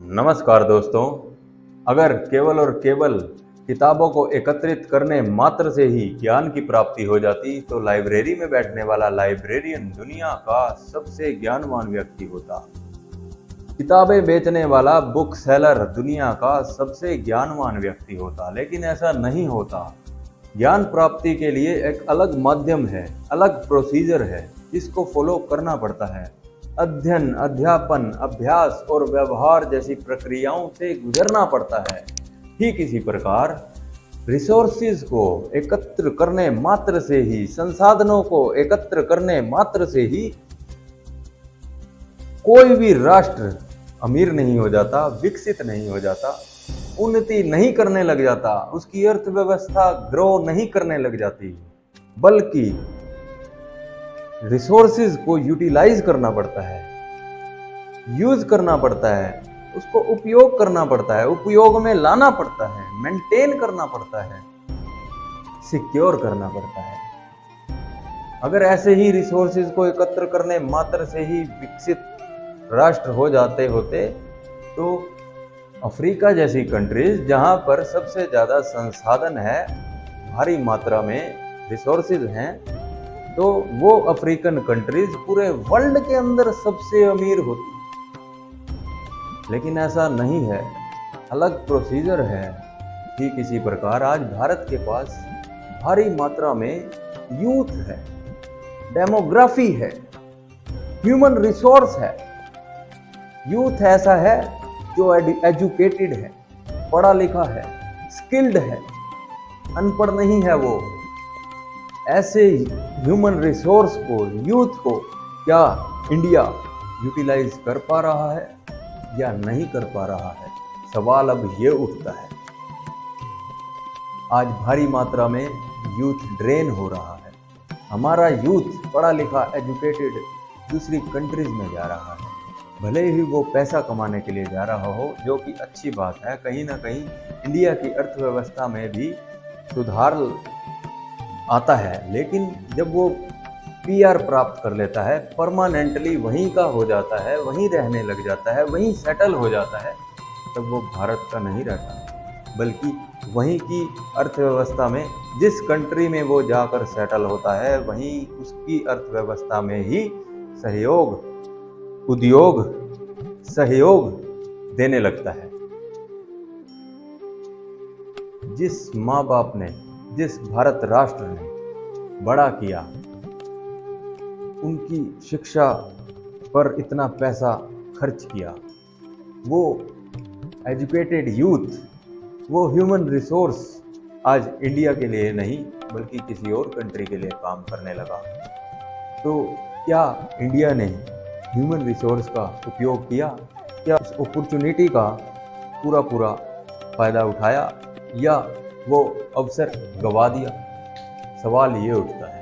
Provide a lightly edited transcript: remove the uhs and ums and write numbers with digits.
नमस्कार दोस्तों। अगर केवल और केवल किताबों को एकत्रित करने मात्र से ही ज्ञान की प्राप्ति हो जाती तो लाइब्रेरी में बैठने वाला लाइब्रेरियन दुनिया का सबसे ज्ञानवान व्यक्ति होता। किताबें बेचने वाला बुक सेलर दुनिया का सबसे ज्ञानवान व्यक्ति होता, लेकिन ऐसा नहीं होता। ज्ञान प्राप्ति के लिए एक अलग माध्यम है, अलग प्रोसीजर है जिसको फॉलो करना पड़ता है। अध्ययन, अध्यापन, अभ्यास और व्यवहार जैसी प्रक्रियाओं से गुजरना पड़ता है। ठीक इसी प्रकार रिसोर्सेज को एकत्र करने मात्र से ही, संसाधनों को एकत्र करने मात्र से ही कोई भी राष्ट्र अमीर नहीं हो जाता, विकसित नहीं हो जाता, उन्नति नहीं करने लग जाता, उसकी अर्थव्यवस्था ग्रो नहीं करने लग जाती, बल्कि रिसोर्सेज को यूटिलाइज करना पड़ता है, यूज करना पड़ता है, उसको उपयोग करना पड़ता है, उपयोग में लाना पड़ता है, मेंटेन करना पड़ता है, सिक्योर करना पड़ता है। अगर ऐसे ही रिसोर्सेज को एकत्र करने मात्र से ही विकसित राष्ट्र हो जाते होते तो अफ्रीका जैसी कंट्रीज, जहां पर सबसे ज़्यादा संसाधन है, भारी मात्रा में रिसोर्सेज हैं, तो वो अफ्रीकन कंट्रीज पूरे वर्ल्ड के अंदर सबसे अमीर होती। लेकिन ऐसा नहीं है, अलग प्रोसीजर है। ठीक इसी प्रकार आज भारत के पास भारी मात्रा में यूथ है, डेमोग्राफी है, ह्यूमन रिसोर्स है। यूथ ऐसा है जो एजुकेटेड है, पढ़ा लिखा है, स्किल्ड है, अनपढ़ नहीं है। वो ऐसे ह्यूमन रिसोर्स को, यूथ को क्या इंडिया यूटिलाइज कर पा रहा है या नहीं कर पा रहा है? सवाल अब ये उठता है। आज भारी मात्रा में यूथ ड्रेन हो रहा है। हमारा यूथ पढ़ा लिखा, एजुकेटेड दूसरी कंट्रीज में जा रहा है। भले ही वो पैसा कमाने के लिए जा रहा हो, जो कि अच्छी बात है, कहीं ना कहीं इंडिया की अर्थव्यवस्था में भी सुधार आता है। लेकिन जब वो पीआर प्राप्त कर लेता है, परमानेंटली वहीं का हो जाता है, वहीं रहने लग जाता है, वहीं सेटल हो जाता है, तब वो भारत का नहीं रहता, बल्कि वहीं की अर्थव्यवस्था में, जिस कंट्री में वो जाकर सेटल होता है, वहीं उसकी अर्थव्यवस्था में ही सहयोग, उद्योग, सहयोग देने लगता है। जिस माँ बाप ने, जिस भारत राष्ट्र ने बड़ा किया, उनकी शिक्षा पर इतना पैसा खर्च किया, वो एजुकेटेड यूथ, वो ह्यूमन रिसोर्स आज इंडिया के लिए नहीं बल्कि किसी और कंट्री के लिए काम करने लगा। तो क्या इंडिया ने ह्यूमन रिसोर्स का उपयोग किया? क्या उस अपॉर्चुनिटी का पूरा फायदा उठाया या वो अवसर गवा दिया? सवाल ये उठता है।